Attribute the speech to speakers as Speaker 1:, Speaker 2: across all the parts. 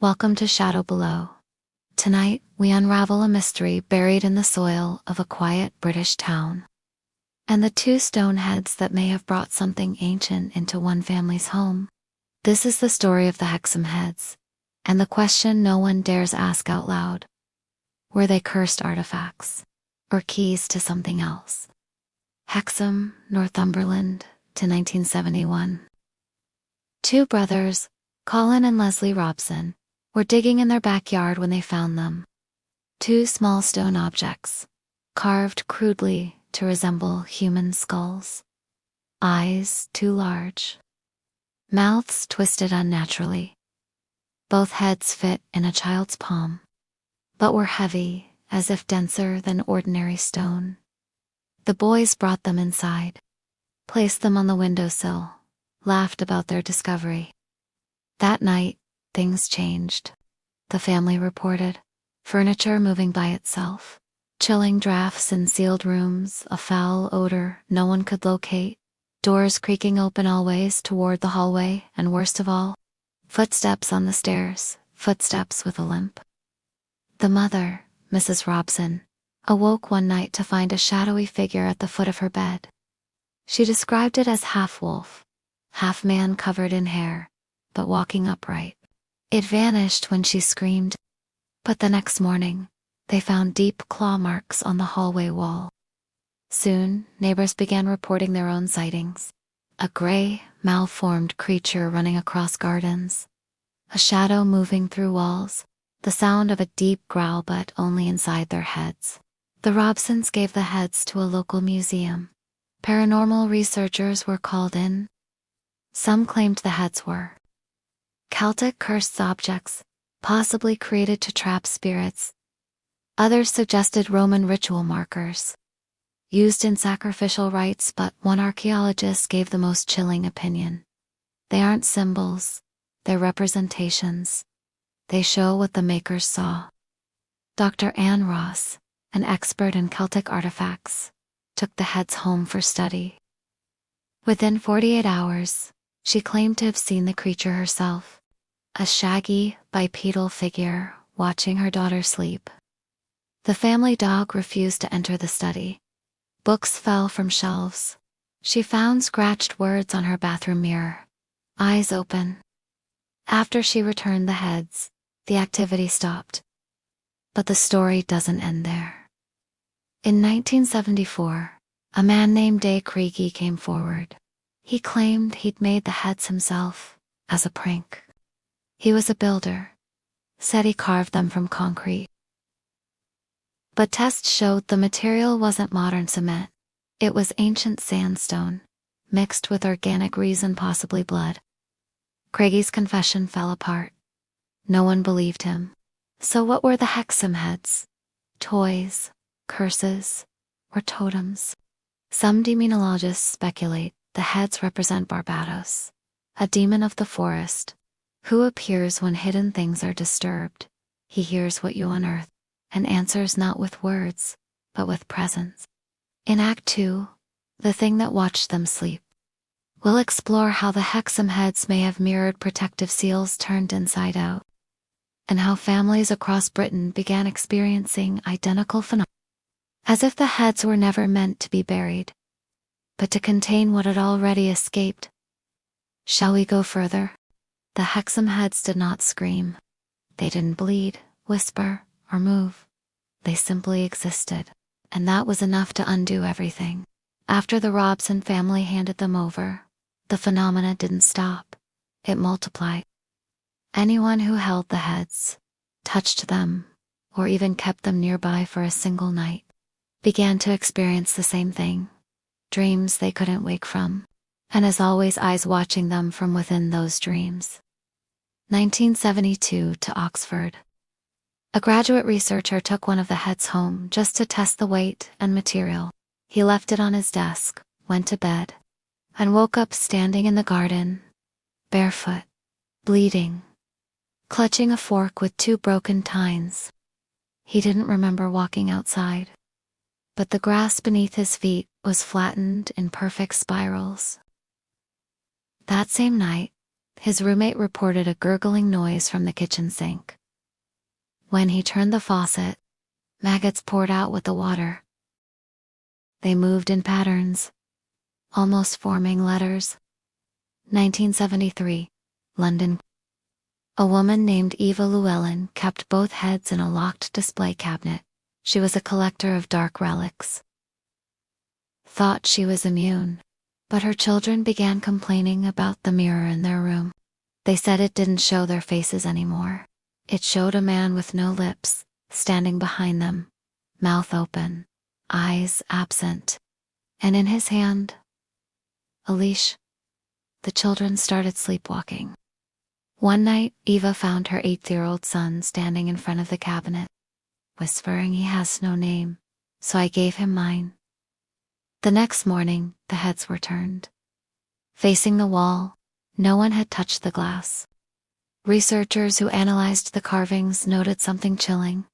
Speaker 1: Welcome to Shadow Below. Tonight, we unravel a mystery buried in the soil of a quiet British town. And the two stone heads that may have brought something ancient into one family's home. This is the story of the Hexham heads, and the question no one dares ask out loud. Were they cursed artifacts, or keys to something else? Hexham, Northumberland, to 1971. Two brothers, Colin and Leslie Robson, were digging in their backyard when they found them. Two small stone objects, carved crudely to resemble human skulls. Eyes too large. Mouths twisted unnaturally. Both heads fit in a child's palm, but were heavy, as if denser than ordinary stone. The boys brought them inside, placed them on the windowsill, laughed about their discovery. That night, things changed. The family reported. Furniture moving by itself. Chilling drafts in sealed rooms, a foul odor no one could locate. Doors creaking open always toward the hallway, and worst of all, footsteps on the stairs, footsteps with a limp. The mother, Mrs. Robson, awoke one night to find a shadowy figure at the foot of her bed. She described it as half wolf, half man covered in hair, but walking upright. It vanished when she screamed, but the next morning, they found deep claw marks on the hallway wall. Soon, neighbors began reporting their own sightings. A gray, malformed creature running across gardens. A shadow moving through walls. The sound of a deep growl, but only inside their heads. The Robsons gave the heads to a local museum. Paranormal researchers were called in. Some claimed the heads were Celtic cursed objects, possibly created to trap spirits. Others suggested Roman ritual markers, used in sacrificial rites, but one archaeologist gave the most chilling opinion. They aren't symbols, they're representations. They show what the makers saw. Dr. Anne Ross, an expert in Celtic artifacts, took the heads home for study. Within 48 hours, she claimed to have seen the creature herself. A shaggy, bipedal figure watching her daughter sleep. The family dog refused to enter the study. Books fell from shelves. She found scratched words on her bathroom mirror. Eyes open. After she returned the heads, the activity stopped. But the story doesn't end there. In 1974, a man named Day Craigie came forward. He claimed he'd made the heads himself, as a prank. He was a builder. Said he carved them from concrete. But tests showed the material wasn't modern cement. It was ancient sandstone, mixed with organic resin, possibly blood. Craigie's confession fell apart. No one believed him. So what were the Hexham heads? Toys, curses, or totems? Some demonologists speculate the heads represent Barbados, a demon of the forest, who appears when hidden things are disturbed. He hears what you unearth, and answers not with words, but with presence. In Act 2, The Thing That Watched Them Sleep, we'll explore how the Hexham heads may have mirrored protective seals turned inside out, and how families across Britain began experiencing identical phenomena, as if the heads were never meant to be buried, but to contain what had already escaped. Shall we go further? The Hexham heads did not scream. They didn't bleed, whisper, or move. They simply existed, and that was enough to undo everything. After the Robson family handed them over, the phenomena didn't stop. It multiplied. Anyone who held the heads, touched them, or even kept them nearby for a single night, began to experience the same thing. Dreams they couldn't wake from, and as always, eyes watching them from within those dreams. 1972 to Oxford. A graduate researcher took one of the heads home just to test the weight and material. He left it on his desk, went to bed, and woke up standing in the garden, barefoot, bleeding, clutching a fork with two broken tines. He didn't remember walking outside, but the grass beneath his feet was flattened in perfect spirals. That same night, His roommate reported a gurgling noise from the kitchen sink. When he turned the faucet, maggots poured out with the water. They moved in patterns, almost forming letters. 1973, London. A woman named Eva Llewellyn kept both heads in a locked display cabinet. She was a collector of dark relics. Thought she was immune, but her children began complaining about the mirror in their room. They said it didn't show their faces anymore. It showed a man with no lips, standing behind them, mouth open, eyes absent, and in his hand, a leash. The children started sleepwalking. One night, Eva found her 8-year-old son standing in front of the cabinet, whispering he has no name, so I gave him mine. The next morning, the heads were turned. Facing the wall, no one had touched the glass. Researchers who analyzed the carvings noted something chilling.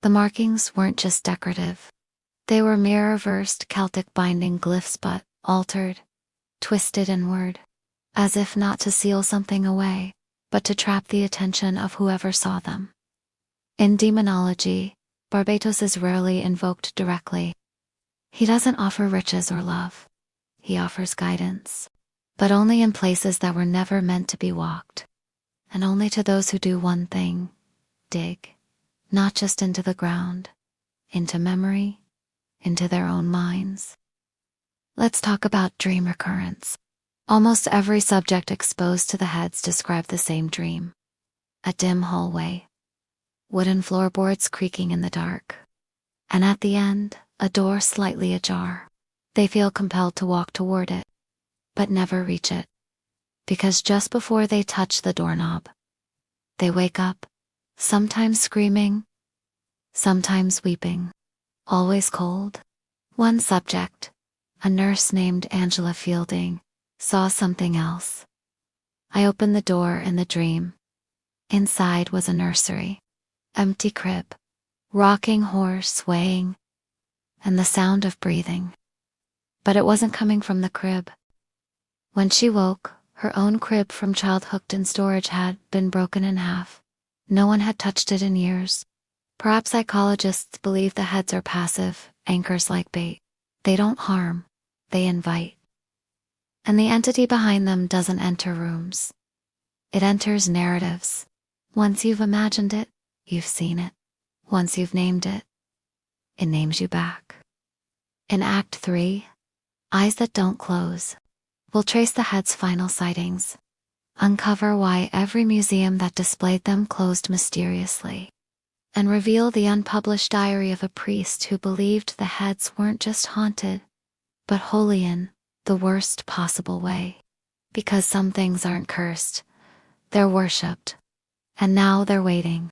Speaker 1: The markings weren't just decorative. They were mirror-versed Celtic binding glyphs, but altered, twisted inward, as if not to seal something away, but to trap the attention of whoever saw them. In demonology, Barbatos is rarely invoked directly. He doesn't offer riches or love. He offers guidance, but only in places that were never meant to be walked. And only to those who do one thing: dig, not just into the ground, into memory, into their own minds. Let's talk about dream recurrence. Almost every subject exposed to the heads described the same dream. A dim hallway, wooden floorboards creaking in the dark, and at the end, a door slightly ajar. They feel compelled to walk toward it, but never reach it, because just before they touch the doorknob, they wake up, sometimes screaming, sometimes weeping, always cold. One subject, a nurse named Angela Fielding, saw something else. I opened the door in the dream. Inside was a nursery, empty crib, rocking horse swaying, and the sound of breathing. But it wasn't coming from the crib. When she woke, her own crib from child hooked in storage had been broken in half. No one had touched it in years. Perhaps psychologists believe the heads are passive, anchors like bait. They don't harm, they invite. And the entity behind them doesn't enter rooms. It enters narratives. Once you've imagined it, you've seen it. Once you've named it, it names you back. In Act 3, Eyes That Don't Close, we'll trace the head's final sightings, uncover why every museum that displayed them closed mysteriously, and reveal the unpublished diary of a priest who believed the heads weren't just haunted, but holy in the worst possible way. Because some things aren't cursed, they're worshipped. And now they're waiting.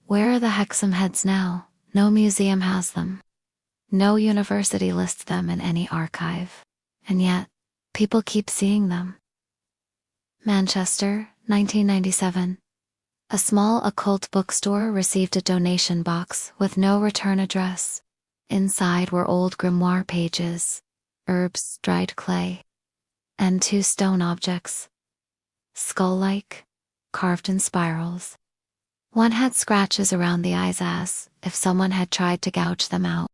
Speaker 1: Where are the Hexham heads now? No museum has them. No university lists them in any archive. And yet, people keep seeing them. Manchester, 1997. A small occult bookstore received a donation box with no return address. Inside were old grimoire pages, herbs, dried clay, and 2 stone objects, skull-like, carved in spirals. One had scratches around the eyes as if someone had tried to gouge them out.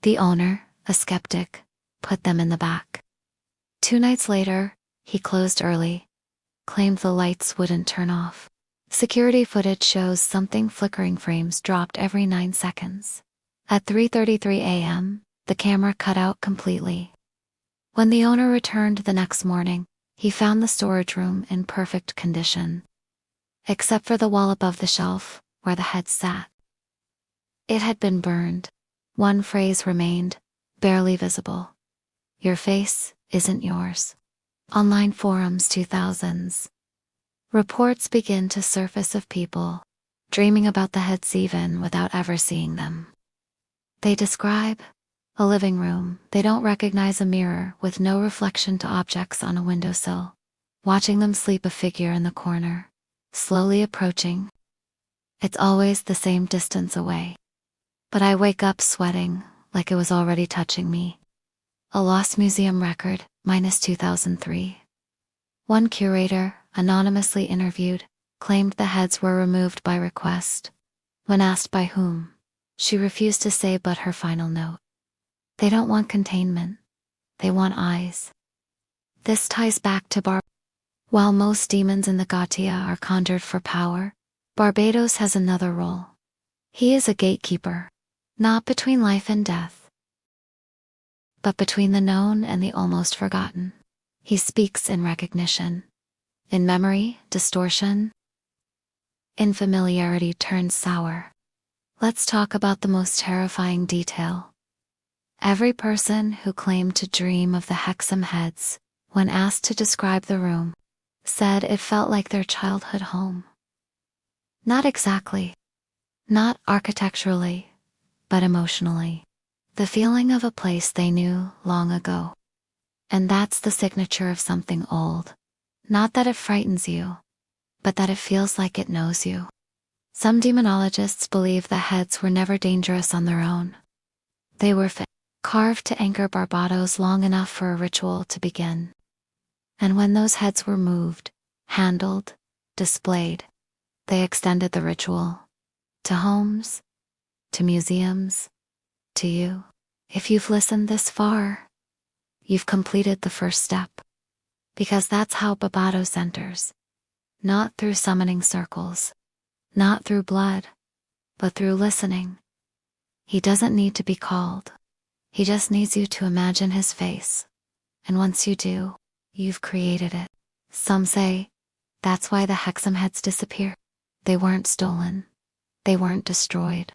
Speaker 1: The owner, a skeptic, put them in the back. 2 nights later, he closed early, claimed the lights wouldn't turn off. Security footage shows something flickering, frames dropped every 9 seconds. At 3:33 a.m., the camera cut out completely. When the owner returned the next morning, he found the storage room in perfect condition, except for the wall above the shelf, where the head sat. It had been burned. One phrase remained, barely visible. Your face isn't yours. Online forums 2000s. Reports begin to surface of people dreaming about the heads even without ever seeing them. They describe a living room they don't recognize, a mirror with no reflection to objects on a windowsill. Watching them sleep, a figure in the corner, slowly approaching. It's always the same distance away. But I wake up sweating, like it was already touching me. A lost museum record, -2003. One curator, anonymously interviewed, claimed the heads were removed by request. When asked by whom, she refused to say but her final note. They don't want containment. They want eyes. This ties back to While most demons in the Gatia are conjured for power, Barbados has another role. He is a gatekeeper, not between life and death, but between the known and the almost forgotten. He speaks in recognition, in memory, distortion, in familiarity turns sour. Let's talk about the most terrifying detail. Every person who claimed to dream of the Hexham heads, when asked to describe the room, said it felt like their childhood home. Not exactly. Not architecturally, but emotionally. The feeling of a place they knew long ago. And that's the signature of something old. Not that it frightens you, but that it feels like it knows you. Some demonologists believe the heads were never dangerous on their own. They were carved to anchor Barbados long enough for a ritual to begin. And when those heads were moved, handled, displayed, they extended the ritual to homes, to museums, to you. If you've listened this far, you've completed the first step. Because that's how Barbados enters. Not through summoning circles, not through blood, but through listening. He doesn't need to be called. He just needs you to imagine his face. And once you do, you've created it. Some say that's why the Hexham heads disappear. They weren't stolen. They weren't destroyed.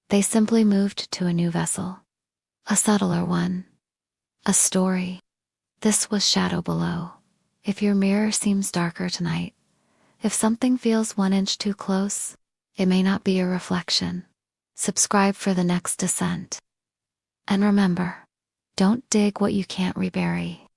Speaker 1: They simply moved to a new vessel. A subtler one. A story. This was Shadow Below. If your mirror seems darker tonight, if something feels 1 inch too close, it may not be a reflection. Subscribe for the next descent. And remember, don't dig what you can't rebury.